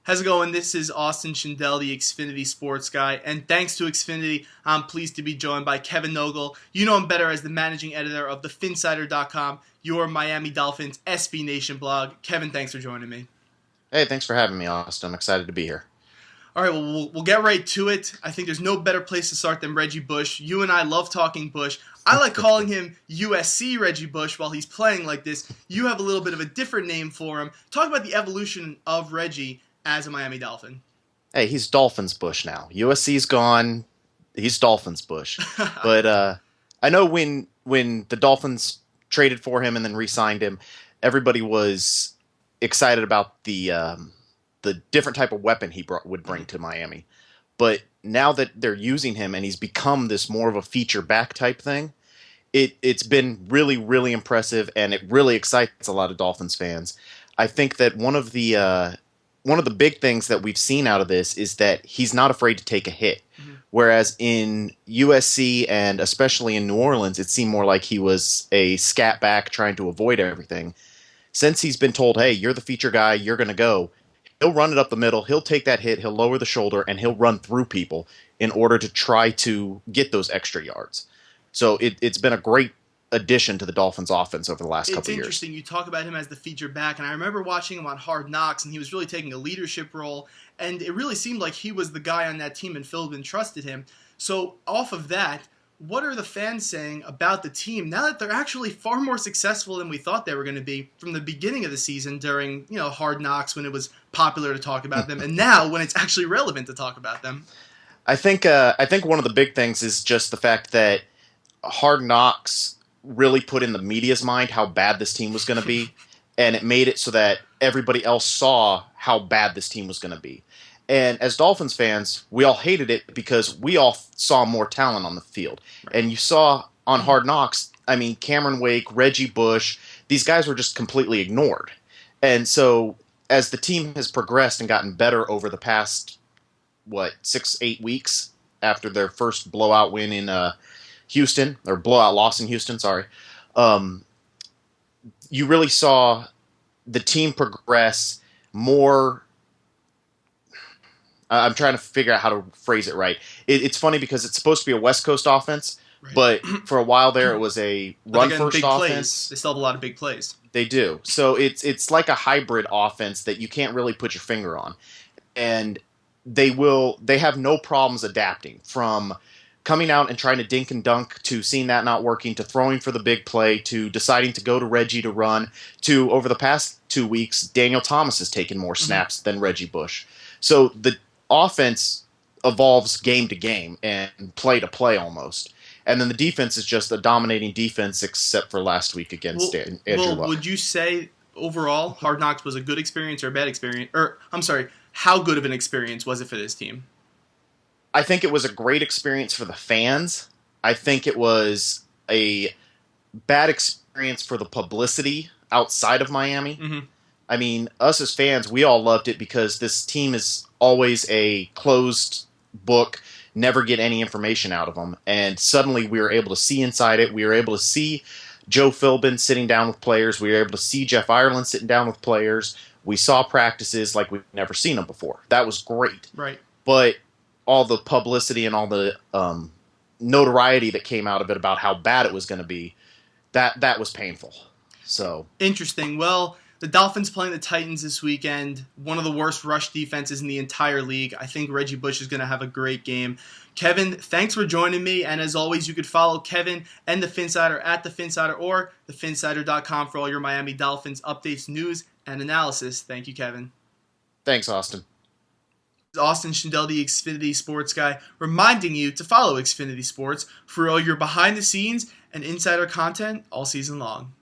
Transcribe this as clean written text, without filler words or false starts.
How's it going? This is Austin Schindel, the XFINITY Sports Guy, and thanks to XFINITY, I'm pleased to be joined by Kevin Nogle. You know him better as the managing editor of the Phinsider.com, your Miami Dolphins SB Nation blog. Kevin, thanks for joining me. Hey, thanks for having me, Austin. I'm excited to be here. All right, well, we'll get right to it. I think there's no better place to start than Reggie Bush. You and I love talking Bush. I like calling him USC Reggie Bush while he's playing like this. You have a little bit of a different name for him. Talk about the evolution of Reggie as a Miami Dolphin. Hey, he's Dolphins Bush now. USC's gone. He's Dolphins Bush. But I know when the Dolphins traded for him and then re-signed him, everybody was excited about the different type of weapon he would bring to Miami. But now that they're using him and he's become this more of a feature back type thing, it's been really, really impressive, and it really excites a lot of Dolphins fans. I think that one of the big things that we've seen out of this is that he's not afraid to take a hit. Mm-hmm. Whereas in USC and especially in New Orleans, it seemed more like he was a scat back trying to avoid everything. Since he's been told, hey, you're the feature guy, you're going to go, he'll run it up the middle, he'll take that hit, he'll lower the shoulder, and he'll run through people in order to try to get those extra yards. So it's been a great addition to the Dolphins offense over the last couple of years. It's interesting. You talk about him as the feature back, and I remember watching him on Hard Knocks, and he was really taking a leadership role, and it really seemed like he was the guy on that team, and Philbin trusted him. So off of that, what are the fans saying about the team now that they're actually far more successful than we thought they were going to be from the beginning of the season during, Hard Knocks when it was popular to talk about them, and now when it's actually relevant to talk about them? I think one of the big things is just the fact that Hard Knocks really put in the media's mind how bad this team was going to be, and it made it so that everybody else saw how bad this team was going to be. And as Dolphins fans, we all hated it because we all saw more talent on the field. Right. And you saw on Hard Knocks, I mean, Cameron Wake, Reggie Bush, these guys were just completely ignored. And so as the team has progressed and gotten better over the past, 6-8 weeks after their first blowout win in Houston, or blowout loss in Houston, sorry, you really saw the team progress more. I'm trying to figure out how to phrase it right. It's funny because it's supposed to be a West Coast offense, right, but for a while there it was a run-first offense. Plays. They still have a lot of big plays. They do. So it's like a hybrid offense that you can't really put your finger on. And they have no problems adapting from coming out and trying to dink and dunk to seeing that not working, to throwing for the big play, to deciding to go to Reggie to run, to over the past 2 weeks, Daniel Thomas has taken more snaps than Reggie Bush. So the offense evolves game to game and play to play almost. And then the defense is just a dominating defense except for last week against Andrew Luck. Would you say overall Hard Knocks was a good experience or a bad experience? Or, I'm sorry, how good of an experience was it for this team? I think it was a great experience for the fans. I think it was a bad experience for the publicity outside of Miami. Mm-hmm. I mean, us as fans, we all loved it because this team is always a closed book, never get any information out of them. And suddenly we were able to see inside it. We were able to see Joe Philbin sitting down with players. We were able to see Jeff Ireland sitting down with players. We saw practices like we've never seen them before. That was great. Right. But all the publicity and all the notoriety that came out of it about how bad it was going to be, that was painful. So interesting. Well, the Dolphins playing the Titans this weekend, one of the worst rush defenses in the entire league. I think Reggie Bush is going to have a great game. Kevin, thanks for joining me. And as always, you could follow Kevin and the Phinsider at the Phinsider or thephinsider.com for all your Miami Dolphins updates, news, and analysis. Thank you, Kevin. Thanks, Austin. Austin Schindel, the XFINITY Sports Guy, reminding you to follow XFINITY Sports for all your behind-the-scenes and insider content all season long.